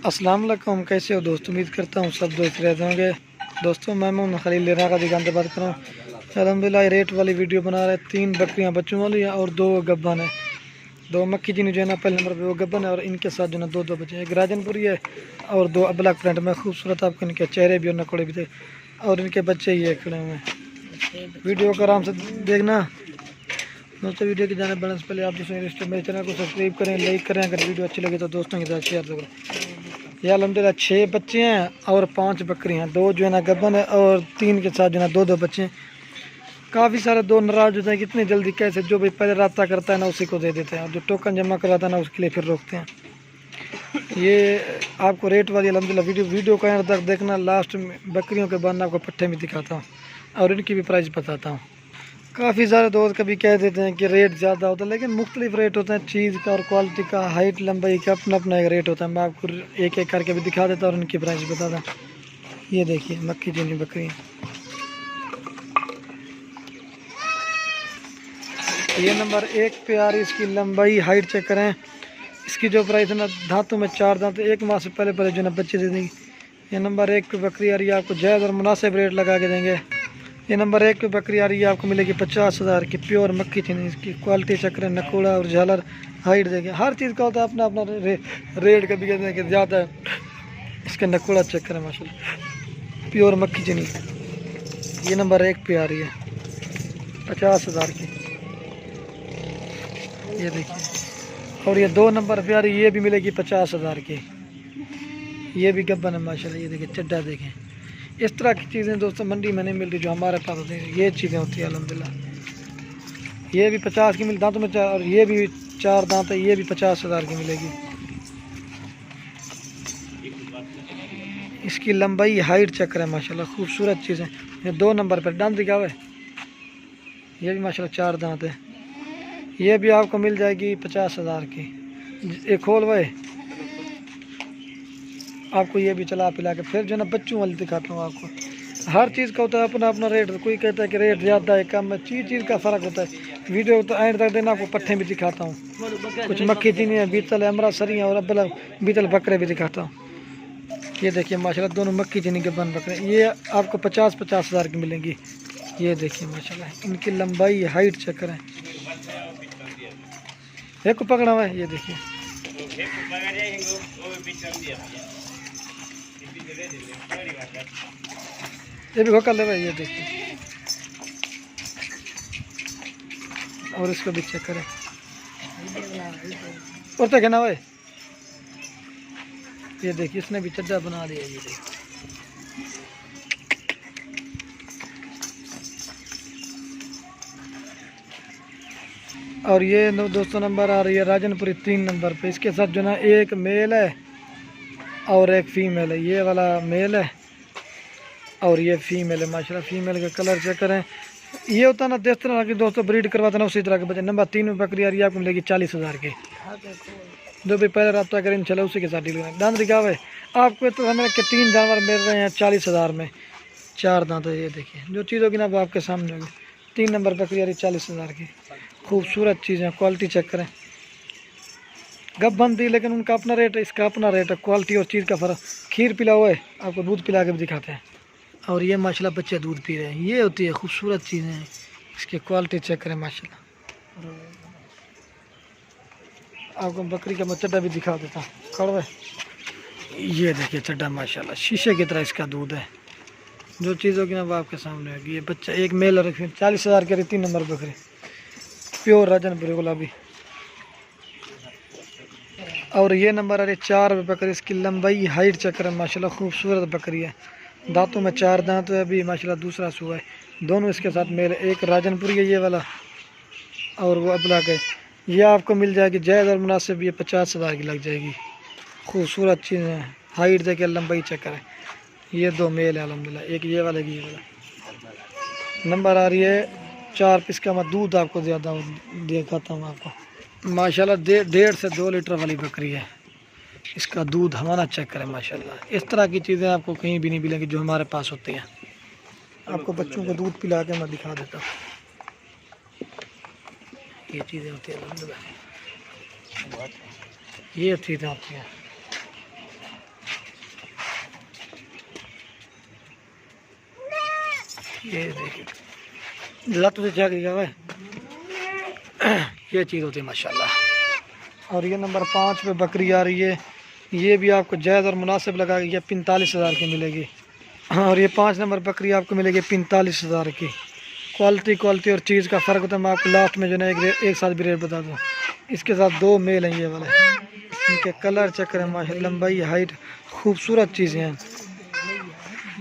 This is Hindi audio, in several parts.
अस्सलाम वालेकुम, कैसे हो दोस्तों। उम्मीद करता हूँ सब दोस्त रहते होंगे। दोस्तों मैं खलील लेना का दुकान से बात कर रहा हूँ। अल्हम्दुलिल्लाह रेट वाली वीडियो बना रहे। 3 बकरियाँ बच्चों वाली हैं और 2 गब्बन है। 2 मक्खी जी जो है ना पहले नंबर पे वो गब्बन है और इनके साथ जो है 2 बच्चे हैं। एक राजनपुरी है और 2 अबलग प्रिंट में खूबसूरत। आपको इनके चेहरे भी और नकोड़े भी थे और इनके बच्चे ही खड़े हुए हैं। वीडियो को आराम से देखना दोस्तों। वीडियो की जाने बढ़ने से पहले आप दोस्तों मेरे चैनल को सब्सक्राइब करें, लाइक करें। अगर वीडियो अच्छी लगे तो दोस्तों के साथ शेयर करें। यह अल्हम्दुलिल्लाह 6 बच्चे हैं और 5 बकरी हैं। 2 जो है ना गब्बन है और 3 के साथ जो है ना 2 बच्चे हैं। काफ़ी सारे 2 नाराज होते हैं कि इतनी जल्दी कैसे। जो भी पहले रब्ता करता है ना उसी को दे देते हैं और जो टोकन जमा करवाता है ना उसके लिए फिर रोकते हैं। ये आपको रेट वाली अल्हम्दुलिल्लाह वीडियो का एंड तक देखना। लास्ट में बकरियों के बाद आपको पट्टे में दिखाता हूँ और इनकी भी प्राइस बताता हूँ। काफ़ी सारे दोस्त कभी कह देते हैं कि रेट ज़्यादा होता है, लेकिन मुख्तलिफ रेट होते हैं चीज़ का और क्वालिटी का, हाइट लंबाई का अपना अपना एक रेट होता है। मैं आपको एक एक करके भी दिखा देता और उनकी प्राइस बताता। ये देखिए मक्खी चीनी बकरी, ये नंबर 1 पे आ रही। इसकी लंबाई हाइट चेक करें। इसकी जो प्राइस है ना दांतों में 4 दांत, 1 माह से पहले जो ना बच्चे दे देंगे। ये नंबर 1 पे बकरी आ रही है, आपको जायज़ और मुनासिब रेट लगा के देंगे। ये नंबर 1 पे बकरी आ रही है, आपको मिलेगी 50,000 की प्योर मक्खी चीनी। इसकी क्वालिटी चक्कर नकोड़ा और झालर हाइट देंगे। हर चीज़ का होता है अपना अपना रेट। कभी कहते हैं कि ज़्यादा है, इसका नकोड़ा चक्कर है माशाल्लाह प्योर मक्खी चीनी। ये नंबर 1 पे आ रही है 50,000 की, ये देखिए। और ये 2 नंबर पे आ रही है, ये भी मिलेगी 50,000 की। ये भी गब्बन है माशाल्लाह। ये देखिए चड्डा देखें। इस तरह की चीज़ें दोस्तों मंडी में नहीं मिल रही जो हमारे पास होती हैं। ये चीज़ें होती हैं अल्हम्दुलिल्लाह। ये भी 50 की मिल दांतों में 4 और ये भी 4 दांत है। ये भी 50,000 की मिलेगी। इसकी लंबाई हाइट चक्कर है माशाल्लाह खूबसूरत चीज़ें। ये 2 नंबर पर दांत दिखा हुआ है। ये भी माशाल्लाह 4 दांत है। ये भी आपको मिल जाएगी 50,000 की। एक खोल भाई आपको ये भी चला पिला के फिर जो ना बच्चों वाली दिखाता हूँ आपको। हर चीज़ का होता है अपना अपना रेट। कोई कहता है कि रेट ज़्यादा है कम है, चीज़ का फ़र्क होता है। वीडियो तो एंड तक देना, आपको पट्टे भी दिखाता हूँ। कुछ मक्खी चीनी है, बीतल है, अमरा सरी है और अब्बल बीतल बकरे भी दिखाता हूँ। ये देखिए माशाल्लाह दोनों मक्खी चीनी के बन बकरे। ये आपको 50,000 की मिलेंगी। ये देखिए माशाल्लाह इनकी लंबाई हाइट चक्कर है। एक को पकड़ा हुआ है, ये देखिए। ये भी कर ले भाई, ये देखिए। और इसको भी चेक करें और तक है ना भाई। ये देखिए इसने भी चड्डा बना लिया। ये देखिए और ये दोस्तों नंबर आ रही है राजनपुरी 3 नंबर पे। इसके साथ जो ना एक मेल है और एक फीमेल है। ये वाला मेल है और ये फीमेल है माशाल्लाह। फीमेल का कलर चेक करें। ये होता ना जिस तरह की दोस्तों ब्रीड करवाता ना उसी तरह के बच्चे। नंबर 3 में बकरी आ रही है, आपको मिलेगी 40,000 की। जो भी पहले रब्ता करें इंशाल्लाह उसी के साथ डील करें। दांत दिखा हुए आपको तो हमें के 3 जानवर मिल रहे हैं 40,000 में। 4 दांत है। ये देखिए जो चीज़ होगी ना वो आपके सामने होगी। 3 नंबर बकरी आ रही 40,000 की। खूबसूरत चीज़ें, क्वालिटी चेक करें। गब्बन थी लेकिन उनका अपना रेट है, इसका अपना रेट है। क्वालिटी और चीज़ का फ़र्क। खीर पिला हुआ है, आपको दूध पिला के भी दिखाते हैं। और ये माशाल्लाह बच्चे दूध पी रहे हैं। ये होती है खूबसूरत चीज़ें हैं। इसकी क्वालिटी चेक करें माशाल्लाह। आपको बकरी का मैं चड्डा भी दिखा देता हूँ कड़वे। ये देखिए चड्डा माशाल्लाह शीशे की तरह इसका दूध है। जो चीज़ होगी ना वो आपके सामने होगी। ये बच्चा एक मेल और 40,000 के 3 नंबर बकरी प्योर राजनपुरी गुलाबी। और ये नंबर आ रही 4 बकरी। इसकी लंबाई हाइट चक्कर है माशाल्लाह खूबसूरत बकरी है। दांतों में 4 दांत है अभी माशाल्लाह। दूसरा सुआ है, दोनों इसके साथ मेल। एक राजनपुरी है ये वाला और वो अबला के। ये आपको मिल जाएगी जायज़ और मुनासिब। ये 50,000 की लग जाएगी। खूबसूरत चीज़ है, हाइट देखे लंबाई चक्कर है। ये 2 मेल है अल्हम्दुलिल्लाह। एक ये वाला ये वाला। नंबर आ रही है 4 पीस का। मैं दूध आपको ज़्यादा दिखाता हूँ आपको माशाल्लाह। 1.5 से 2 लीटर वाली बकरी है। इसका दूध हमारा चेक करें माशाल्लाह। इस तरह की चीज़ें आपको कहीं भी नहीं मिलेंगी जो हमारे पास होती हैं। आपको बच्चों को दूध पिला के मैं दिखा देता हूँ। ये चीज़ें होती हैं अल्हम्दुलिल्लाह। ये चीज़ें होती हैं। ये देखिए लत से चेक किया हुआ है। ये चीज़ होती है माशाल्लाह। और ये नंबर 5 पे बकरी आ रही है, ये भी आपको जायज़ और मुनासिब लगा के 45,000 की मिलेगी। और ये 5 नंबर बकरी आपको मिलेगी 45,000 की। क्वालिटी और चीज़ का फ़र्क होता है। मैं आपको लास्ट में जो है एक साथ भी रेट बता दूँ। इसके साथ 2 मेल हैं ये वाले, इनके कलर चक्कर है माशाल्लाह, लंबाई हाइट खूबसूरत चीज़ें हैं।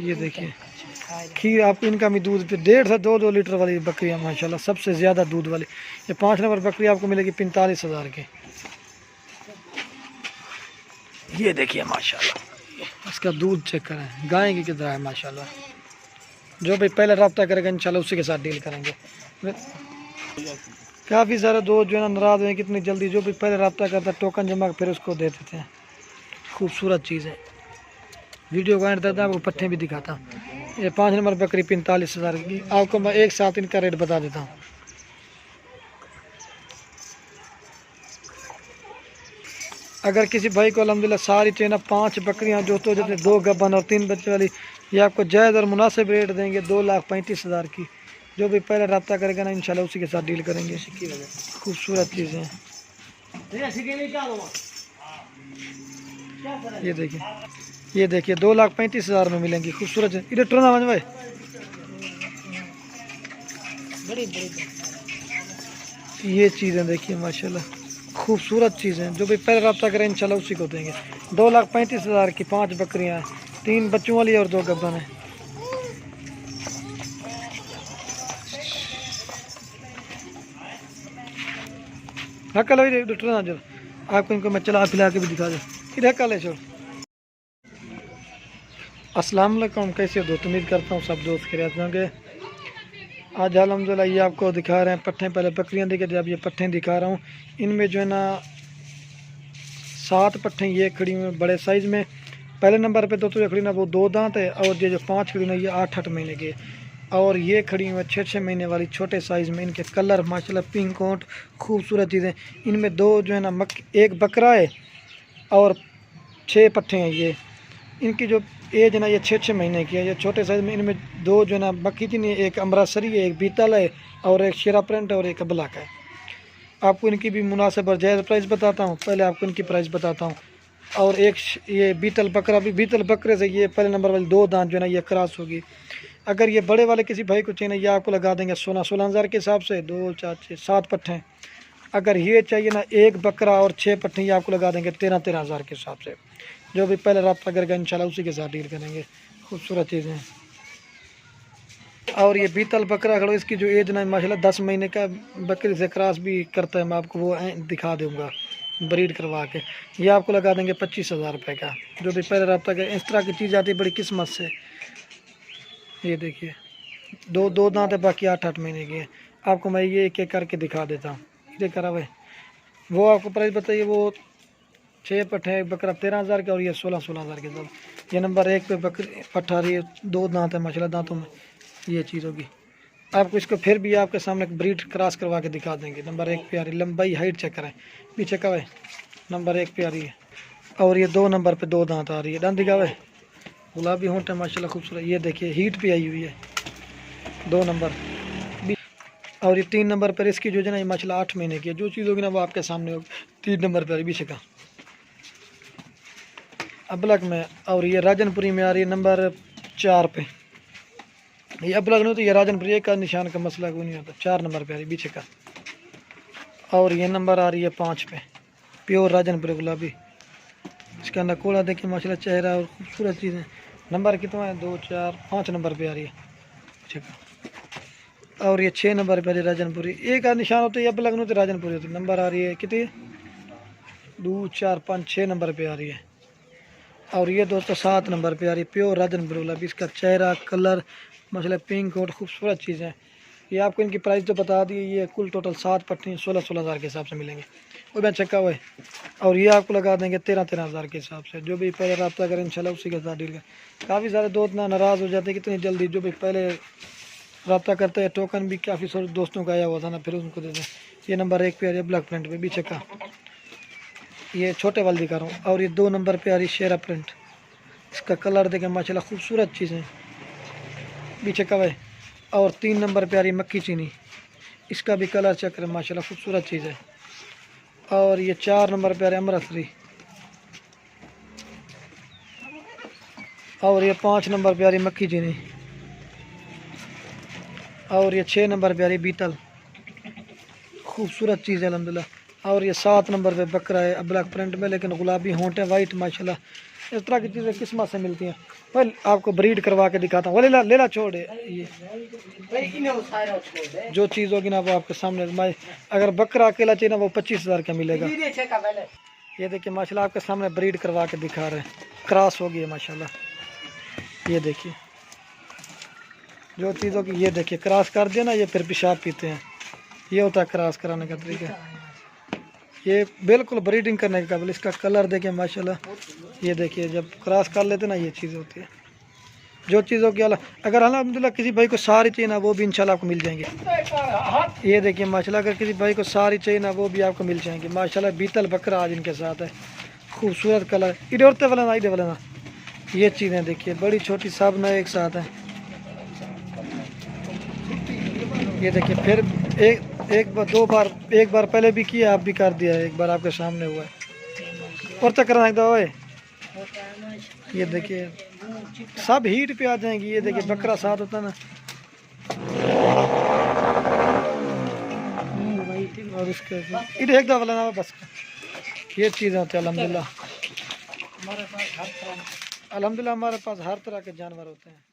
ये देखिए खीर आपको इनका भी दूध पे 1.5 से 2 लीटर वाली बकरी है माशाल्लाह, सबसे ज़्यादा दूध वाली। ये 5 नंबर बकरी आपको मिलेगी 45,000 की। ये देखिए माशाल्लाह, इसका दूध चेक करें, गाय की कितना है माशाल्लाह। जो भाई पहले रब्ता करेगा इंशाल्लाह उसी के साथ डील करेंगे। काफ़ी सारे दोस्त जो है ना नाराज़ हैं कितनी जल्दी, जो भी पहले रब्ता करता है टोकन जमा फिर उसको दे देते हैं। खूबसूरत चीज़ है। वीडियो को एंड तक आपको पट्टे भी दिखाता हूँ। ये 5 नंबर बकरी 45,000 की, आपको मैं एक साथ इनका रेट बता देता हूँ। अगर किसी भाई को अल्हम्दुलिल्लाह सारी चेना 5 बकरियाँ जो तो जैसे 2 गब्बन और 3 बच्चे वाली, ये आपको जायज़ और मुनासिब रेट देंगे 2,35,000 की। जो भी पहले रब्ता करेगा ना इंशाल्लाह उसी के साथ डील करेंगे। खूबसूरत चीज़ें हैं। ये देखिए 2,35,000 में मिलेंगी खूबसूरत। इधर ट्रोना भाई बड़ी ये चीज़ें देखिए माशाल्लाह, खूबसूरत चीज़ें। जो भी पहले रब्ता करें इंशाल्लाह उसी को देंगे। 2,35,000 की 5 बकरियां हैं, 3 बच्चों वाली और 2 गब्बन है। हकल आपको इनको मैं चला फिला के भी दिखा दूँ। इधर कल है छोड़। अस्सलाम वालेकुम, कैसे हो दोस्त? उम्मीद करता हूँ सब दोस्त खैरियत से होंगे। आज अल्हम्दुलिल्लाह ये आपको दिखा रहे हैं पट्ठे। पहले बकरियाँ दिखे थे, अब ये पट्ठे दिखा रहा हूँ। इनमें जो है ना 7 पट्ठे ये खड़ी हुई बड़े साइज़ में। पहले नंबर पे दोस्तों ये खड़ी ना वो 2 दांत है, और ये जो 5 खड़ी ना ये 8-8 महीने के। और ये खड़ी हुई 6-6 महीने वाली छोटे साइज़ में। इनके कलर माशाल्लाह पिंक कोट खूबसूरत चीज़ें। इनमें 2 जो है ना एक बकरा है और 6 पट्ठे हैं ये। इनकी जो एज है ना ये 6-6 महीने की है। ये छोटे साइज़ में इनमें 2 जो है ना बक्की थी, एक अमृतसरी है, एक बीतल है, और एक शेरा प्रिंट और एक ब्लैक है। आपको इनकी भी मुनासिब और जायज़ प्राइस बताता हूँ। पहले आपको इनकी प्राइस बताता हूँ। और एक ये बीतल बकरा भी, बीतल बकरे से ये पहले नंबर वाली 2 दांत जो है ना ये क्रॉस होगी। अगर ये बड़े वाले किसी भाई को चाहिए, ये आपको लगा देंगे 16,000 के हिसाब से। 2 4 6 7 पट्ठे। अगर ये चाहिए ना एक बकरा और 6 पट्ठे, ये आपको लगा देंगे 13,000 के हिसाब से। जो भी पहले रब्ता करेगा इंशाल्लाह उसी के साथ डील करेंगे। खूबसूरत चीज़ें हैं। और ये बीतल बकरा खड़ो, इसकी जो एज ना माशाल्लाह 10 महीने का बकरी से क्रॉस भी करता है। मैं आपको वो दिखा दूँगा ब्रीड करवा के। ये आपको लगा देंगे 25,000 रुपये का। जो भी पहले रब्ता करें, इस तरह की चीज़ आती है बड़ी किस्मत से। ये देखिए 2 दांत है, बाकी 8-8 महीने की है। आपको मैं ये एक एक करके दिखा देता हूँ। ये करा भाई वो आपको प्राइस बताइए। वो 6 पट्ठे बकरा 13,000 का, और ये 16,000 के साथ। ये नंबर 1 पे बकरी पट्ठा रही है, 2 दांत है माशाल्लाह, दांतों में ये चीज़ होगी। आपको इसको फिर भी आपके सामने ब्रीड क्रॉस करवा के दिखा देंगे। नंबर 1 पे आ रही, लंबाई हाइट चेक करें, पीछे का है नंबर 1 पे आ रही है। और ये 2 नंबर पे 2 दांत आ रही है। दांत दिखा है, गुलाबी होंठ है माशाल्लाह खूबसूरत। ये देखिए हीट पे आई हुई है 2 नंबर। और ये 3 नंबर पर इसकी जो है ना ये माशाल्लाह 8 महीने की है। जो चीज़ होगी ना वो आपके सामने होगी। 3 नंबर पर पीछे का अबलग में। और ये राजनपुरी में आ रही है नंबर 4 पे। ये अबलग नहीं तो ये राजनपुरी, एक का निशान का मसला कोई नहीं होता। 4 नंबर पे आ रही पीछे का। और ये नंबर आ रही है 5 पे, प्योर राजनपुरी गुलाबी। इसका नकोड़ा देखिए माशाल्लाह, चेहरा और खूबसूरत चीज़ें। नंबर कितना है? 2 4 5 नंबर पे आ रही है पीछे का। और ये 6 नंबर पे आ रही है राजनपुरी। एक का निशान होता है, अब लगना तो राजनपुरी होती है। नंबर आ रही है कितनी? 2 4 5 6 नंबर पे आ रही है। और ये दोस्तों 7 नंबर पे आ रही है, प्योर राजनपुरी गुलाबी। इसका चेहरा कलर माशाल्लाह पिंक और खूबसूरत चीज़ें। ये आपको इनकी प्राइस तो बता दी। ये कुल टोटल 7 पट्टी 16,000 के हिसाब से मिलेंगे। वो मैं चक्का हुआ है। और ये आपको लगा देंगे 13,000 के हिसाब से। जो भी पहले रब्ता करें इंशाल्लाह उसी के साथ डील करें। काफ़ी सारे दोस्त ना नाराज़ हो जाते हैं कितनी जल्दी। जो भी पहले रब्ता करते हैं, टोकन भी काफ़ी सारे दोस्तों का आया हुआ था ना, फिर उनको देते हैं। ये नंबर 1 पे आ रही है ब्लैक प्रिंट पे, बीच का ये छोटे वाले दिखा रहा हूँ। और ये 2 नंबर पे आ रही है शेरा प्रिंट। इसका कलर देखें माशाल्लाह खूबसूरत चीज़ें। पीछे का भाई और 3 नंबर प्यारी मक्की चीनी, इसका भी कलर चेक करें माशाल्लाह खूबसूरत चीज़ है। और ये 4 नंबर प्यारे अमृतसरी, और ये 5 नंबर प्यारी मक्की चीनी, और ये 6 नंबर प्यारी बीतल, खूबसूरत चीज़ है अल्हम्दुलिल्लाह। और ये 7 नंबर पे बकरा है ब्लैक प्रिंट में, लेकिन गुलाबी होंठ है वाइट माशाल्लाह। इस तरह की चीज़ें किस्मत से मिलती हैं। भाई आपको ब्रीड करवा के दिखाता हूँ, वो लेला छोड़ ये जो चीज़ होगी ना वो आपके सामने। मैं अगर बकरा अकेला चाहिए ना वो 25,000 का मिलेगा। ये देखिए माशाल्लाह आपके सामने ब्रीड करवा के दिखा रहे हैं, क्रॉस हो गई है माशाल्लाह। ये देखिए जो चीज़ों की, ये देखिए क्रॉस कर दिया ना ये फिर पेशाब पीते हैं, ये होता है क्रॉस कराने का तरीका। ये बिल्कुल ब्रीडिंग करने के काबिल, इसका कलर देखिए माशाल्लाह। ये देखिए जब क्रॉस कर लेते ना ये चीज़ होती है। जो चीज़ों की अगर अल्हम्दुलिल्लाह किसी भाई को सारी चाहिए ना वो भी इंशाल्लाह आपको मिल जाएंगे। ये देखिए माशाल्लाह अगर किसी भाई को सारी चाहिए ना वो भी आपको मिल जाएंगे माशाल्लाह। बीतल बकरा आज इनके साथ है, खूबसूरत कलर। इधर उड़ते वाला ना, इधर वाला ना, ये चीज़ें देखिए बड़ी छोटी सब ना एक साथ हैं। ये देखिए फिर एक बार 2 बार, एक बार पहले भी किया, आप भी कर दिया है, एक बार आपके सामने हुआ है। और चक्कर नाकदा ओए, ये देखिए सब हीट पे आ जाएंगी। ये देखिए बकरा साथ होता ना, और इसके इधर एक दफा लेना बस। ये चीज़ें होती है अल्हम्दुलिल्लाह। अल्हम्दुलिल्लाह हमारे पास हर तरह के जानवर होते हैं।